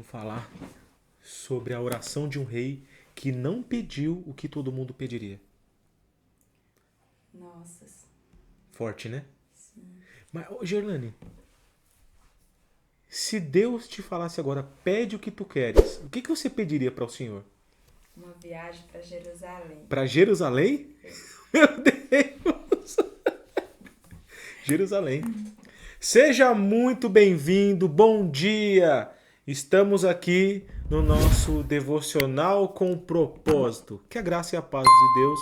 falar sobre a oração de um rei que não pediu o que todo mundo pediria. Nossa. Forte, né? Sim. Mas, Gerlane, se Deus te falasse agora, pede o que tu queres, o que você pediria para o Senhor? Uma viagem para Jerusalém. Para Jerusalém? Meu Deus! Jerusalém. Seja muito bem-vindo, bom dia! Estamos aqui no nosso devocional com propósito. Que a graça e a paz de Deus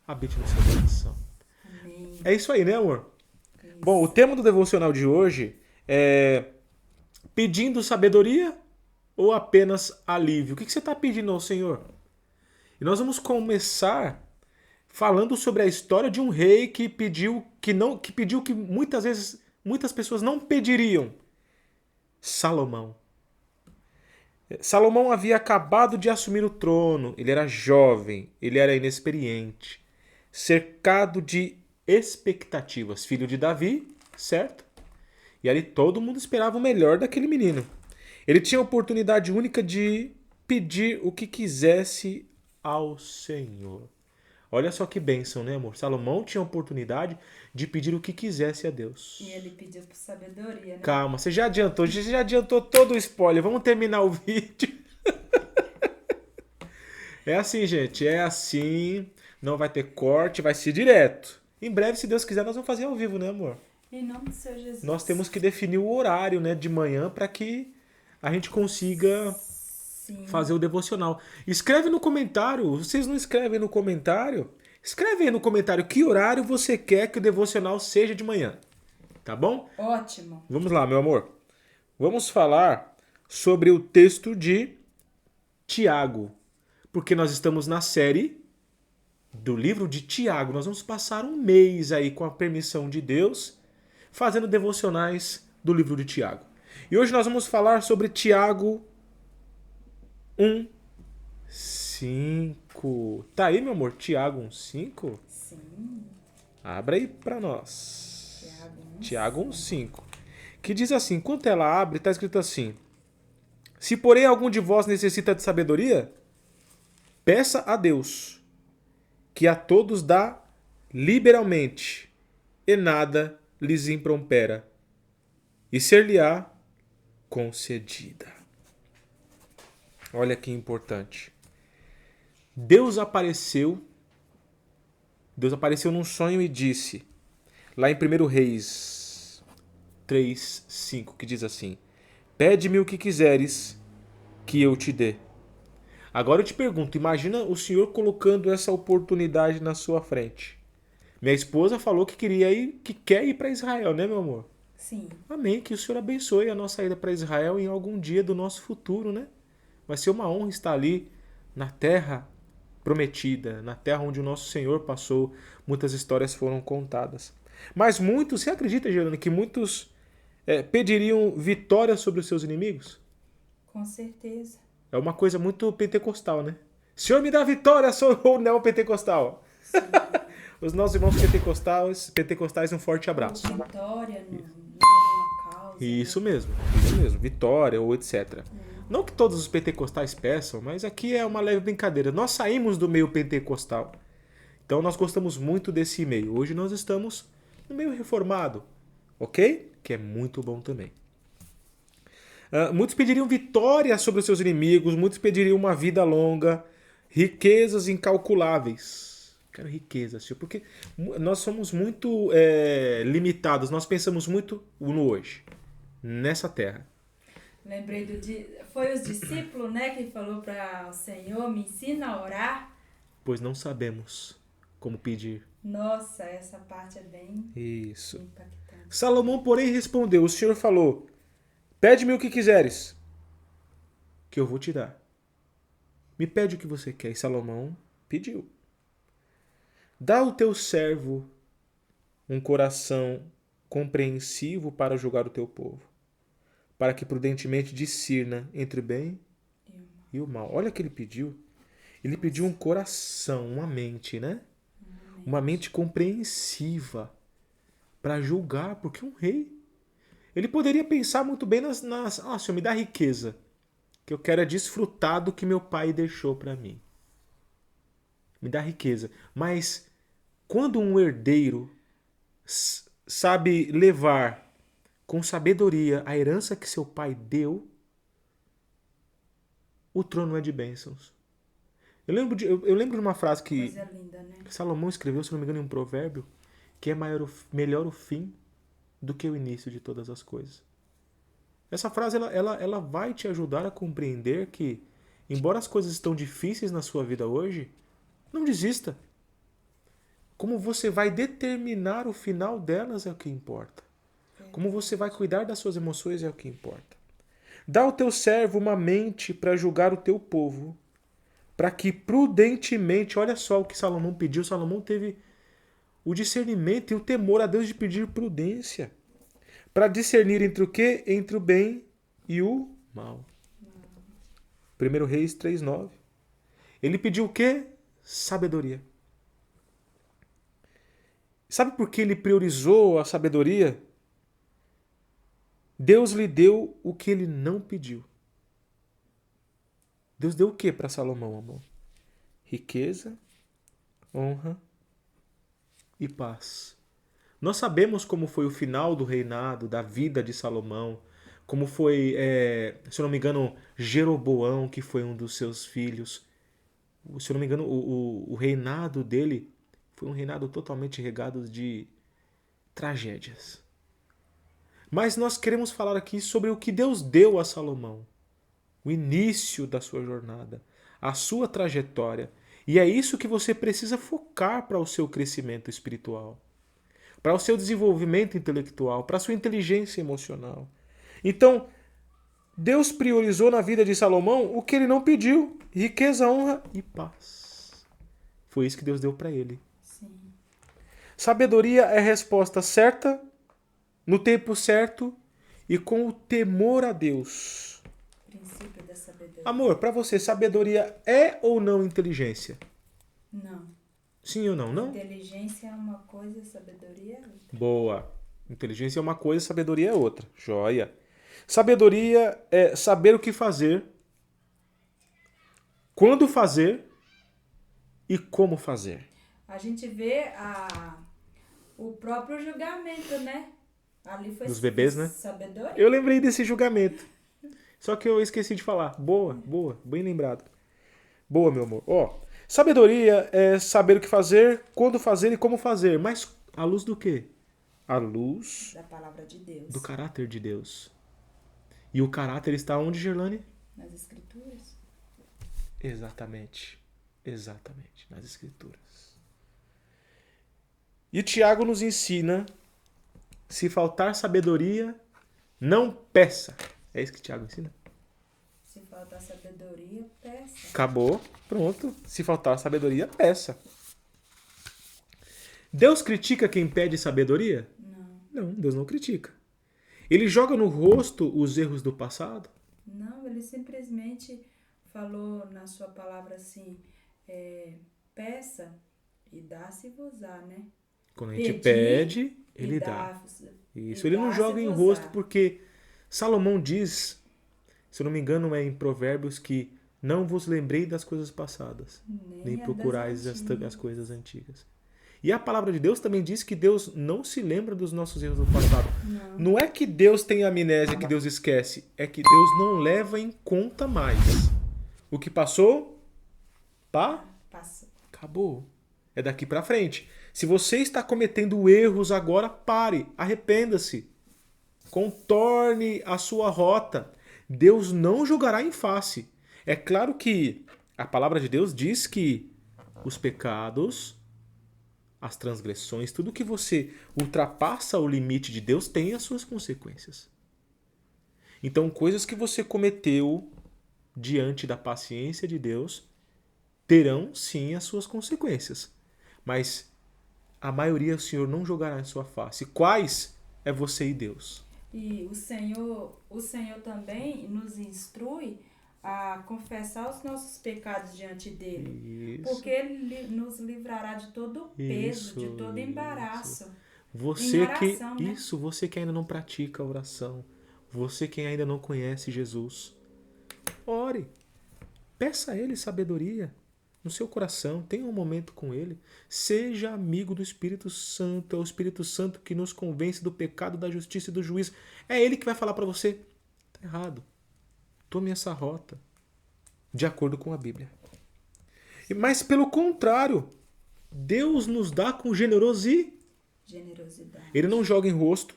habite no seu coração. Amém. É isso aí, né, amor? Isso. Bom, o tema do devocional de hoje é pedindo sabedoria ou apenas alívio? O que você está pedindo ao Senhor? E nós vamos começar falando sobre a história de um rei que pediu que muitas vezes muitas pessoas não pediriam. Salomão. Salomão havia acabado de assumir o trono, ele era jovem, ele era inexperiente, cercado de expectativas, filho de Davi, certo? E ali todo mundo esperava o melhor daquele menino. Ele tinha a oportunidade única de pedir o que quisesse ao Senhor. Olha só que bênção, né, amor? Salomão tinha a oportunidade de pedir o que quisesse a Deus. E ele pediu por sabedoria, né? Calma, você já adiantou todo o spoiler. Vamos terminar o vídeo. É assim, gente, é assim. Não vai ter corte, vai ser direto. Em breve, se Deus quiser, nós vamos fazer ao vivo, né, amor? Em nome do Senhor Jesus. Nós temos que definir o horário, né, de manhã para que a gente consiga fazer o devocional. Escreve no comentário. Vocês não escrevem no comentário? Escreve aí no comentário que horário você quer que o devocional seja de manhã. Tá bom? Ótimo. Vamos lá, meu amor. Vamos falar sobre o texto de Tiago. Porque nós estamos na série do livro de Tiago. Nós vamos passar um mês aí, com a permissão de Deus, fazendo devocionais do livro de Tiago. E hoje nós vamos falar sobre Tiago 1:5. Tá aí, meu amor? Tiago 1:5? Sim. Abra aí pra nós. Tiago 1:5. Que diz assim, enquanto ela abre, tá escrito assim: se porém algum de vós necessita de sabedoria, peça a Deus, que a todos dá liberalmente, e nada lhes imprompera, e ser-lhe-á concedida. Olha que importante. Deus apareceu num sonho e disse, lá em 1 Reis 3:5, que diz assim: pede-me o que quiseres, que eu te dê. Agora eu te pergunto, imagina o Senhor colocando essa oportunidade na sua frente. Minha esposa falou que quer ir para Israel, né, meu amor? Sim. Amém, que o Senhor abençoe a nossa ida para Israel em algum dia do nosso futuro, né? Vai ser uma honra estar ali na terra prometida, na terra onde o nosso Senhor passou, muitas histórias foram contadas. Mas muitos, você acredita, Gerana, que muitos pediriam vitória sobre os seus inimigos? Com certeza. É uma coisa muito pentecostal, né? Senhor, me dá vitória, sou o neopentecostal. Os nossos irmãos pentecostais, um forte abraço. Vitória numa causa. Isso mesmo, vitória ou etc. Não que todos os pentecostais peçam, mas aqui é uma leve brincadeira. Nós saímos do meio pentecostal, então nós gostamos muito desse meio. Hoje nós estamos no meio reformado, ok? Que é muito bom também. Muitos pediriam vitória sobre os seus inimigos, muitos pediriam uma vida longa, riquezas incalculáveis. Quero riquezas, porque nós somos muito limitados, nós pensamos muito no hoje, nessa terra. Lembrei foi os discípulos, né, que falou para o Senhor, me ensina a orar. Pois não sabemos como pedir. Nossa, essa parte é bem Isso. impactante. Salomão, porém, respondeu, o Senhor falou, pede-me o que quiseres, que eu vou te dar. Me pede o que você quer. E Salomão pediu. Dá ao teu servo um coração compreensivo para julgar o teu povo, para que prudentemente discirna entre o bem e o mal. Olha o que ele pediu. Ele pediu um coração, uma mente, né? Uma mente compreensiva para julgar, porque um rei, ele poderia pensar muito bem Senhor, me dá riqueza. que eu quero é desfrutar do que meu pai deixou para mim. Me dá riqueza. Mas quando um herdeiro sabe levar com sabedoria a herança que seu pai deu, o trono é de bênçãos. Eu lembro de uma frase que Coisa linda, né? Salomão escreveu, se não me engano, em um provérbio, que é melhor o fim do que o início de todas as coisas. Essa frase ela vai te ajudar a compreender que, embora as coisas estão difíceis na sua vida hoje, não desista. Como você vai determinar o final delas é o que importa. Como você vai cuidar das suas emoções é o que importa. Dá ao teu servo uma mente para julgar o teu povo, para que prudentemente, olha só o que Salomão pediu, Salomão teve o discernimento e o temor a Deus de pedir prudência, para discernir entre o quê? Entre o bem e o mal. 1 Reis 3:9. Ele pediu o quê? Sabedoria. Sabe por que ele priorizou a sabedoria? Deus lhe deu o que ele não pediu. Deus deu o que para Salomão, amor? Riqueza, honra e paz. Nós sabemos como foi o final do reinado, da vida de Salomão, como foi, se eu não me engano, Jeroboão, que foi um dos seus filhos. Se eu não me engano, o reinado dele foi um reinado totalmente regado de tragédias. Mas nós queremos falar aqui sobre o que Deus deu a Salomão. O início da sua jornada, a sua trajetória. E é isso que você precisa focar para o seu crescimento espiritual, para o seu desenvolvimento intelectual, para a sua inteligência emocional. Então, Deus priorizou na vida de Salomão o que ele não pediu: riqueza, honra e paz. Foi isso que Deus deu para ele. Sim. Sabedoria é a resposta certa, no tempo certo e com o temor a Deus. Princípio da sabedoria. Amor, para você, sabedoria é ou não inteligência? Não. Sim ou não? Não? Inteligência é uma coisa, sabedoria é outra. Boa. Inteligência é uma coisa, sabedoria é outra. Joia. Sabedoria é saber o que fazer, quando fazer e como fazer. A gente vê o próprio julgamento, né? Ali foi Dos bebês, né? sabedoria. Eu lembrei desse julgamento. Só que eu esqueci de falar. Boa, boa, bem lembrado. Boa, meu amor. Ó, sabedoria é saber o que fazer, quando fazer e como fazer. Mas à luz do quê? À luz Da palavra de Deus. do caráter de Deus. E o caráter está onde, Gerlane? Nas escrituras. Exatamente. Exatamente. Nas escrituras. E Tiago nos ensina: se faltar sabedoria, não peça. É isso que Tiago ensina? Se faltar sabedoria, peça. Acabou. Pronto. Se faltar sabedoria, peça. Deus critica quem pede sabedoria? Não. Não, Deus não critica. Ele joga no rosto os erros do passado? Não, ele simplesmente falou na sua palavra assim, peça e dá-se-vos-á, né? Quando a gente Pedir pede, ele e dá. e Isso, ele não joga em dá-se-vos-á. rosto porque Salomão diz, se eu não me engano é em Provérbios, que não vos lembrei das coisas passadas, nem a procurais das as antigas. coisas antigas. E a palavra de Deus também diz que Deus não se lembra dos nossos erros do passado. Não é que Deus tem amnésia, que Deus esquece. É que Deus não leva em conta mais. O que passou, Passa. acabou. É daqui pra frente. Se você está cometendo erros agora, pare. Arrependa-se. Contorne a sua rota. Deus não julgará em face. É claro que a palavra de Deus diz que os pecados, as transgressões, tudo que você ultrapassa o limite de Deus tem as suas consequências. Então, coisas que você cometeu diante da paciência de Deus terão sim as suas consequências. Mas a maioria o Senhor não jogará em sua face. Quais? É você e Deus. E o Senhor também nos instrui a confessar os nossos pecados diante dele. Isso. Porque ele nos livrará de todo o peso, Isso, de todo embaraço. Você Em oração, que né? isso, você que ainda não pratica a oração, você que ainda não conhece Jesus, ore. Peça a Ele sabedoria no seu coração. Tenha um momento com Ele. Seja amigo do Espírito Santo. É o Espírito Santo que nos convence do pecado, da justiça e do juízo. É Ele que vai falar para você: está errado. Tome essa rota de acordo com a Bíblia. Mas pelo contrário, Deus nos dá com generosidade. Ele não joga em rosto.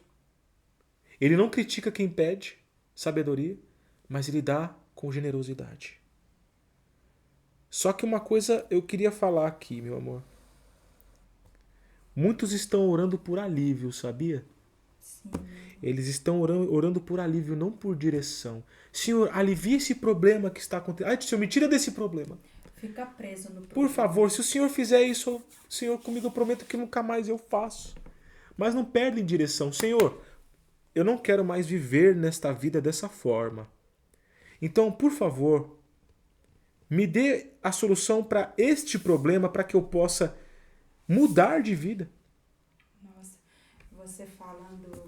Ele não critica quem pede sabedoria, mas ele dá com generosidade. Só que uma coisa eu queria falar aqui, meu amor. Muitos estão orando por alívio, sabia? Sim. Eles estão orando por alívio, não por direção. Senhor, alivie esse problema que está acontecendo. Ai, Senhor, me tira desse problema. Fica preso no problema. Por favor, se o Senhor fizer isso, Senhor, comigo eu prometo que nunca mais eu faço. Mas não perde em direção. Senhor, eu não quero mais viver nesta vida dessa forma. Então, por favor, me dê a solução para este problema, para que eu possa mudar de vida. Nossa, você falando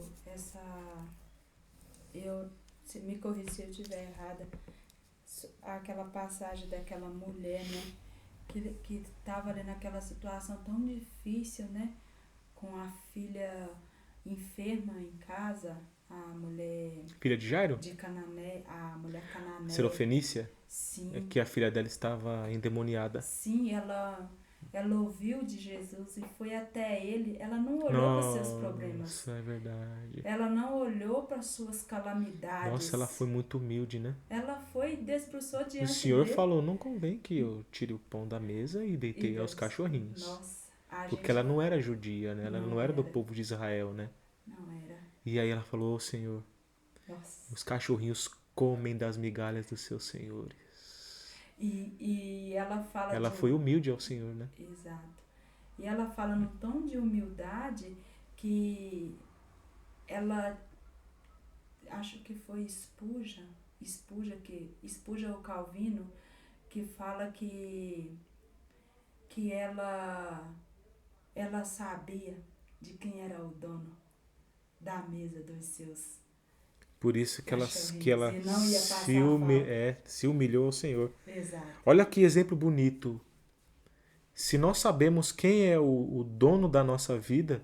se me corrija se eu estiver errada, aquela passagem daquela mulher, né, que estava ali naquela situação tão difícil, né, com a filha enferma em casa, a mulher Filha de Jairo? de Canané, a mulher cananeia. Serofenícia? Sim. É que a filha dela estava endemoniada. Sim, ela ouviu de Jesus e foi até ele. Ela não olhou para seus problemas. Nossa, é verdade. Ela não olhou para suas calamidades. Nossa, ela foi muito humilde, né? Ela foi e desbruçou diante O Senhor dele. falou, não convém que eu tire o pão da mesa e deitei aos cachorrinhos. Nossa, Porque ela não era judia, né? Ela não era do povo de Israel, né? Não era. E aí ela falou, Senhor, Nossa. os cachorrinhos comem das migalhas dos seus senhores. E ela fala Ela foi humilde ao Senhor, né? Exato. E ela fala num tom de humildade que ela, acho que foi Spurgeon o Calvino, que fala que ela sabia de quem era o dono da mesa dos seus. Por isso que ela e não ia passar se humilhou ao Senhor. Exato. Olha que exemplo bonito. Se nós sabemos quem é o dono da nossa vida,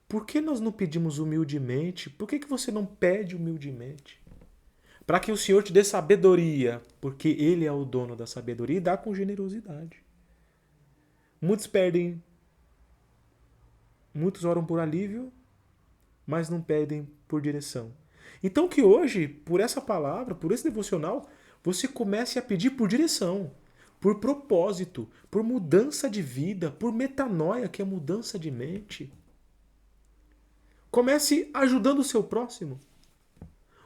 por que nós não pedimos humildemente? Por que você não pede humildemente? Para que o Senhor te dê sabedoria, porque Ele é o dono da sabedoria e dá com generosidade. Muitos oram por alívio, mas não pedem por direção. Então que hoje, por essa palavra, por esse devocional, você comece a pedir por direção, por propósito, por mudança de vida, por metanoia, que é mudança de mente. Comece ajudando o seu próximo.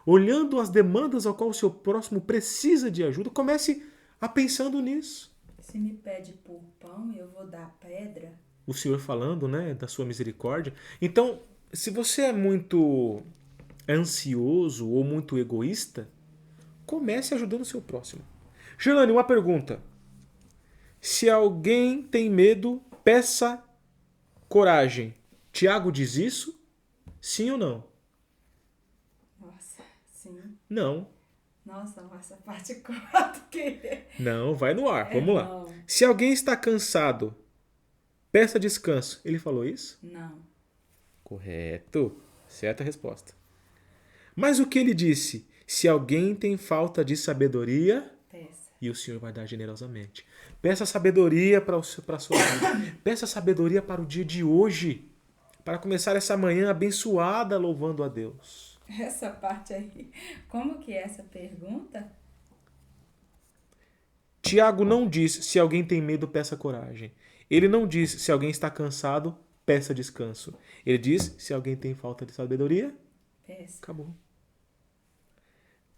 Olhando as demandas ao qual o seu próximo precisa de ajuda, comece a pensando nisso. Se me pede por pão, eu vou dar pedra. O Senhor falando, né, da sua misericórdia. Então, se você é muito ansioso ou muito egoísta, comece ajudando o seu próximo. Gelane, uma pergunta. Se alguém tem medo, peça coragem. Tiago diz isso? Sim ou não? Nossa, sim. Não. Nossa, essa parte 4 que... Não, vai no ar. Vamos lá. Não. Se alguém está cansado, peça descanso. Ele falou isso? Não. Correto. Certa resposta. Mas o que ele disse? Se alguém tem falta de sabedoria, Peça. E o Senhor vai dar generosamente. Peça sabedoria para a sua vida. Peça sabedoria para o dia de hoje. Para começar essa manhã abençoada louvando a Deus. Essa parte aí. Como que é essa pergunta? Tiago não diz se alguém tem medo, peça coragem. Ele não diz se alguém está cansado, peça descanso. Ele diz se alguém tem falta de sabedoria, Peça. acabou.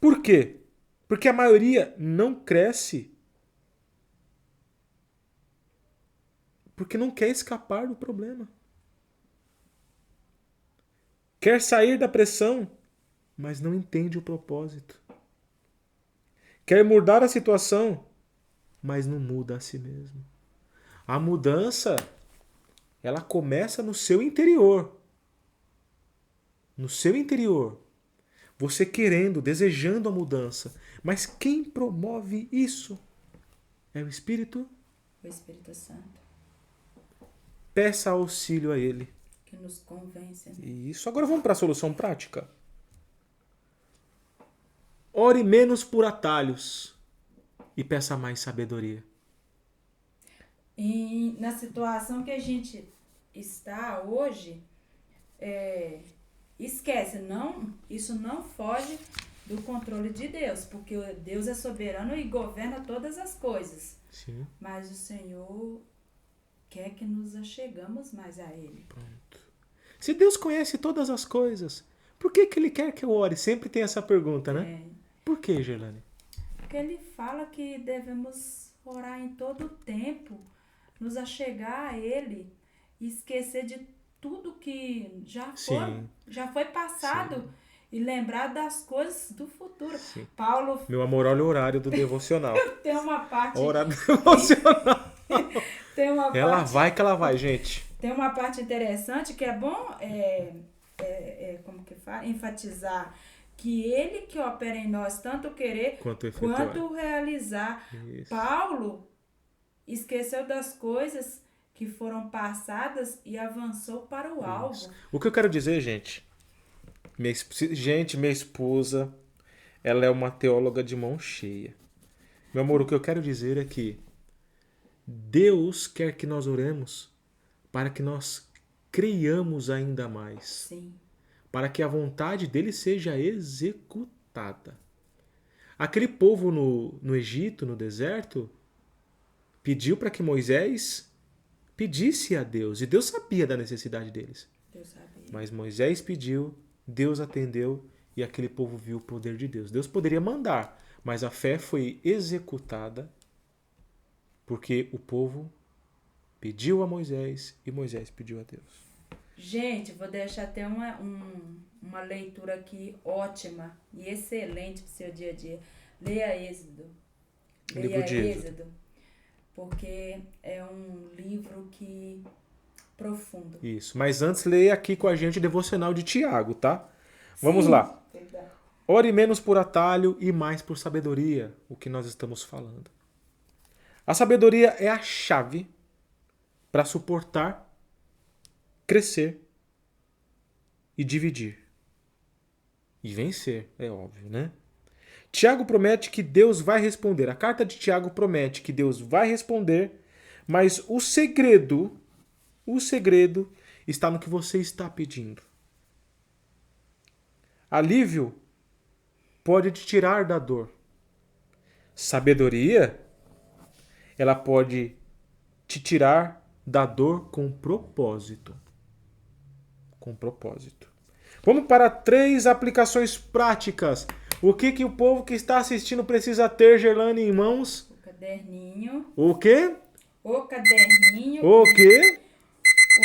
Por quê? Porque a maioria não cresce porque não quer escapar do problema. Quer sair da pressão, mas não entende o propósito. Quer mudar a situação, mas não muda a si mesmo. A mudança, ela começa no seu interior. No seu interior. Você querendo, desejando a mudança. Mas quem promove isso? É o Espírito? O Espírito Santo, Peça auxílio a Ele. que nos convence. Né? Isso. Agora vamos para a solução prática. Ore menos por atalhos e peça mais sabedoria. E na situação que a gente está hoje, esquece, isso não foge do controle de Deus, porque Deus é soberano e governa todas as coisas. Sim. Mas o Senhor quer que nos achegamos mais a Ele. Pronto. Se Deus conhece todas as coisas, por que Ele quer que eu ore? Sempre tem essa pergunta, né? Por que, Gerlane? Porque Ele fala que devemos orar em todo o tempo, nos achegar a Ele e esquecer de tudo que já foi passado. Sim. E lembrar das coisas do futuro. Sim. Paulo... Meu amor, olha o horário do devocional. Tem uma parte... Horário do devocional. Ela vai que ela vai, gente. Tem uma parte interessante que é bom como que fala? Enfatizar que Ele que opera em nós tanto querer quanto realizar. Isso. Paulo esqueceu das coisas que foram passadas e avançou para o alvo. Isso. O que eu quero dizer, gente, minha esposa, ela é uma teóloga de mão cheia. Meu amor, o que eu quero dizer é que Deus quer que nós oremos para que nós creiamos ainda mais. Sim. Para que a vontade dele seja executada. Aquele povo no Egito, no deserto, pediu para que Moisés pedisse a Deus. E Deus sabia da necessidade deles. Deus sabia. Mas Moisés pediu, Deus atendeu e aquele povo viu o poder de Deus. Deus poderia mandar, mas a fé foi executada porque o povo pediu a Moisés e Moisés pediu a Deus. Gente, vou deixar até uma leitura aqui ótima e excelente para o seu dia a dia. Leia Êxodo. Livro de Êxodo. Porque é um livro profundo. Isso, mas antes leia aqui com a gente o devocional de Tiago, tá? Vamos lá. Verdade. Ore menos por atalho e mais por sabedoria, o que nós estamos falando. A sabedoria é a chave para suportar, crescer e dividir. E vencer, é óbvio, né? Tiago promete que Deus vai responder. A carta de Tiago promete que Deus vai responder, mas o segredo está no que você está pedindo. Alívio pode te tirar da dor. Sabedoria, ela pode te tirar da dor com propósito. Com propósito. Vamos para 3 aplicações práticas. O que o povo que está assistindo precisa ter, Gerlane, em mãos? O caderninho. O quê? O caderninho. O quê?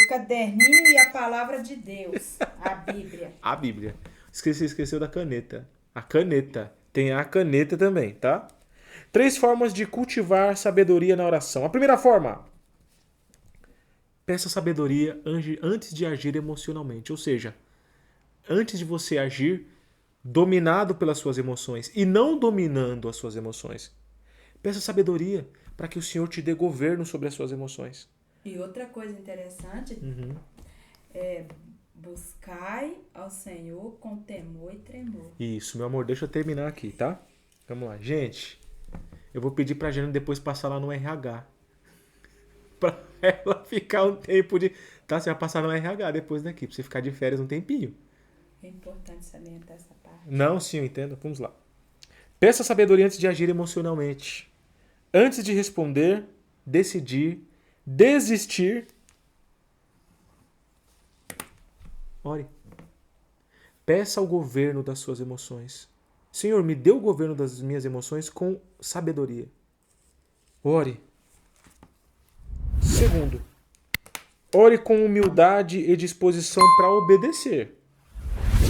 O caderninho e a palavra de Deus. A Bíblia. A Bíblia. Esqueceu da caneta. A caneta. Tem a caneta também, tá? 3 formas de cultivar sabedoria na oração. A primeira forma. Peça sabedoria antes de agir emocionalmente. Ou seja, antes de você agir dominado pelas suas emoções e não dominando as suas emoções. Peça sabedoria para que o Senhor te dê governo sobre as suas emoções. E outra coisa interessante é buscai ao Senhor com temor e tremor. Isso, meu amor, deixa eu terminar aqui, tá? Vamos lá. Gente, eu vou pedir pra Jana depois passar lá no RH. Pra ela ficar um tempo de... Tá, você vai passar no RH depois daqui, pra você ficar de férias um tempinho. É importante salientar essa parte. Não, sim, eu entendo. Vamos lá. Peça sabedoria antes de agir emocionalmente. Antes de responder, decidir, desistir. Ore. Peça o governo das suas emoções. Senhor, me dê o governo das minhas emoções com sabedoria. Ore. Segundo, ore com humildade e disposição para obedecer.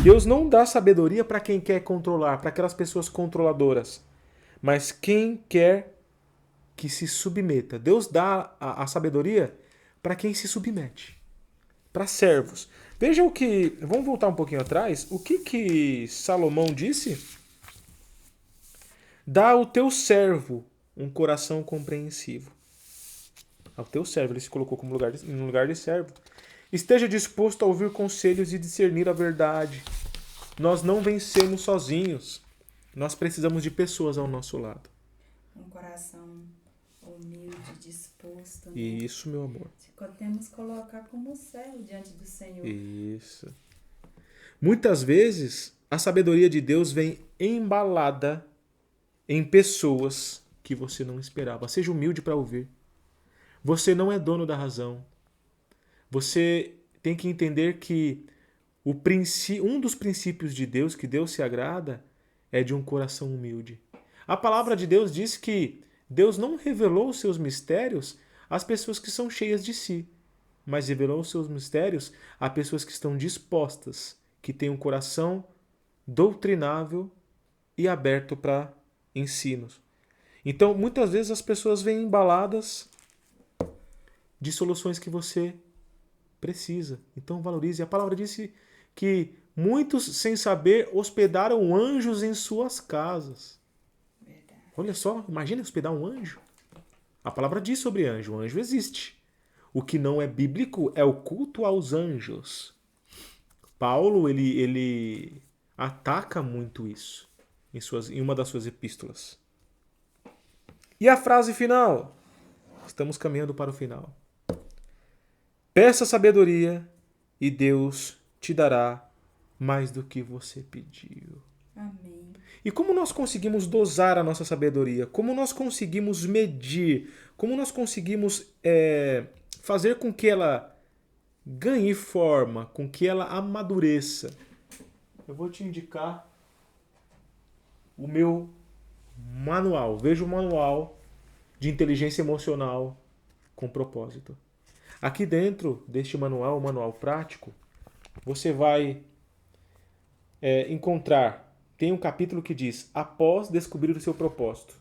Deus não dá sabedoria para quem quer controlar, para aquelas pessoas controladoras, mas quem quer que se submeta. Deus dá a sabedoria para quem se submete, para servos. Veja o que... Vamos voltar um pouquinho atrás. O que Salomão disse? Dá ao teu servo um coração compreensivo. Ao teu servo, ele se colocou como no lugar de servo. Esteja disposto a ouvir conselhos e discernir a verdade. Nós não vencemos sozinhos. Nós precisamos de pessoas ao nosso lado. Um coração humilde, disposto. Né? Isso, meu amor. Temos que colocar como servo diante do Senhor. Isso. Muitas vezes, a sabedoria de Deus vem embalada em pessoas que você não esperava. Seja humilde para ouvir. Você não é dono da razão. Você tem que entender que um dos princípios de Deus, que Deus se agrada, é de um coração humilde. A palavra de Deus diz que Deus não revelou os seus mistérios às pessoas que são cheias de si, mas revelou os seus mistérios a pessoas que estão dispostas, que têm um coração doutrinável e aberto para ensinos. Então, muitas vezes as pessoas vêm embaladas de soluções que você precisa. Então, valorize. A palavra disse que muitos, sem saber, hospedaram anjos em suas casas. Verdade. Olha só, imagina hospedar um anjo. A palavra diz sobre anjo. O anjo existe. O que não é bíblico é o culto aos anjos. Paulo, ele ataca muito isso em uma das suas epístolas. E a frase final? Estamos caminhando para o final. Peça sabedoria e Deus te dará mais do que você pediu. Amém. E como nós conseguimos dosar a nossa sabedoria? Como nós conseguimos medir? Como nós conseguimos fazer com que ela ganhe forma, com que ela amadureça? Eu vou te indicar o meu manual. Veja o manual de inteligência emocional com propósito. Aqui dentro deste manual, o manual prático, você vai encontrar, tem um capítulo que diz, após descobrir o seu propósito,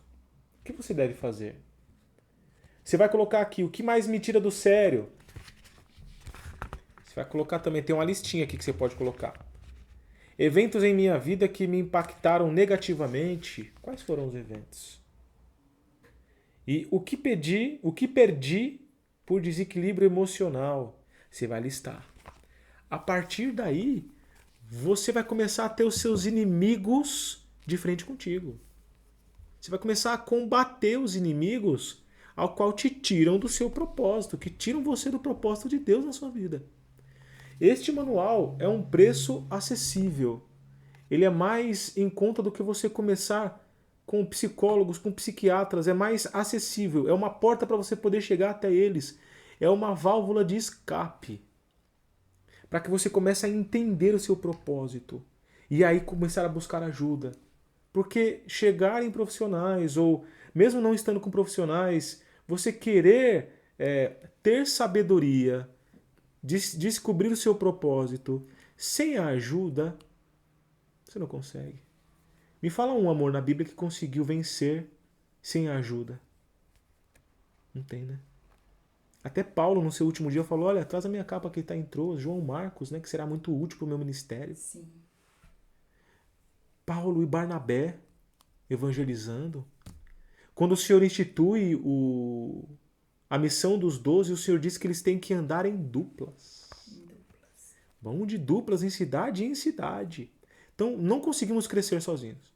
o que você deve fazer? Você vai colocar aqui, o que mais me tira do sério? Você vai colocar também, tem uma listinha aqui que você pode colocar. Eventos em minha vida que me impactaram negativamente. Quais foram os eventos? E o que perdi por desequilíbrio emocional? Você vai listar. A partir daí, você vai começar a ter os seus inimigos de frente contigo. Você vai começar a combater os inimigos ao qual te tiram do seu propósito, que tiram você do propósito de Deus na sua vida. Este manual é um preço acessível. Ele é mais em conta do que você começar com psicólogos, com psiquiatras. É mais acessível. É uma porta para você poder chegar até eles. É uma válvula de escape. Para que você comece a entender o seu propósito. E aí começar a buscar ajuda. Porque chegar em profissionais, ou mesmo não estando com profissionais, você querer ter sabedoria, descobrir o seu propósito, sem a ajuda, você não consegue. Me fala um amor na Bíblia que conseguiu vencer sem a ajuda. Não tem, né? Até Paulo, no seu último dia, falou, olha, traz a minha capa que está em Troas, João Marcos, né, que será muito útil para o meu ministério. Sim. Paulo e Barnabé evangelizando. Quando o Senhor institui a missão dos 12, o Senhor diz que eles têm que andar em duplas. Vão de duplas em cidade em cidade. Então, não conseguimos crescer sozinhos.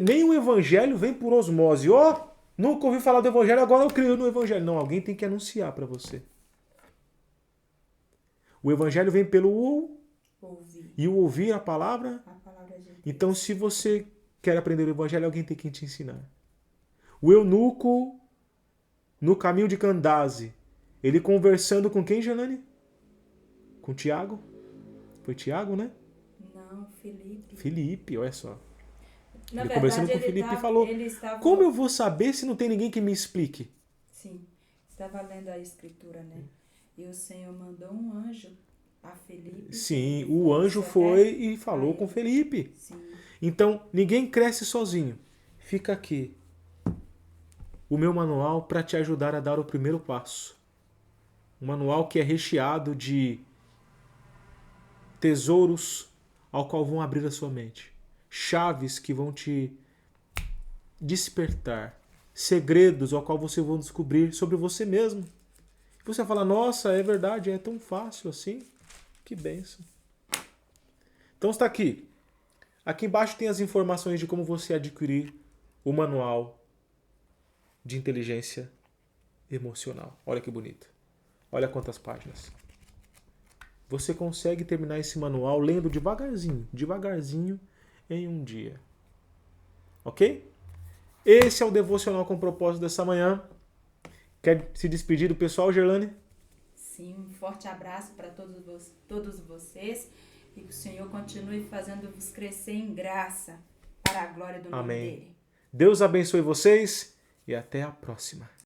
Nem o evangelho vem por osmose. Nunca ouvi falar do evangelho, agora eu creio no evangelho. Não, alguém tem que anunciar para você. O evangelho vem pelo Ouvir. E o ouvir a palavra. A palavra de Deus. Então, se você quer aprender o evangelho, alguém tem que te ensinar. O eunuco no caminho de Candace, ele conversando com quem, Janane? Com Tiago? Foi Tiago, né? Não, Felipe. Felipe, olha só. Na Ele verdade, conversando com Felipe e falou, como eu vou saber se não tem ninguém que me explique? Sim, estava lendo a escritura, né? E o Senhor mandou um anjo a Felipe. Sim, o anjo foi e falou com Felipe. Sim. Então, ninguém cresce sozinho. Fica aqui o meu manual para te ajudar a dar o primeiro passo. Um manual que é recheado de tesouros ao qual vão abrir a sua mente, chaves que vão te despertar, segredos ao qual você vai descobrir sobre você mesmo. Você vai falar, nossa, é verdade, é tão fácil assim. Que bênção. Então está aqui. Aqui embaixo tem as informações de como você adquirir o manual de inteligência emocional. Olha que bonito. Olha quantas páginas. Você consegue terminar esse manual lendo devagarzinho em um dia. Ok? Esse é o devocional com propósito dessa manhã. Quer se despedir do pessoal, Gerlane? Sim, um forte abraço para todos vocês e que o Senhor continue fazendo-vos crescer em graça para a glória do nome Amém. dele. Deus abençoe vocês e até a próxima.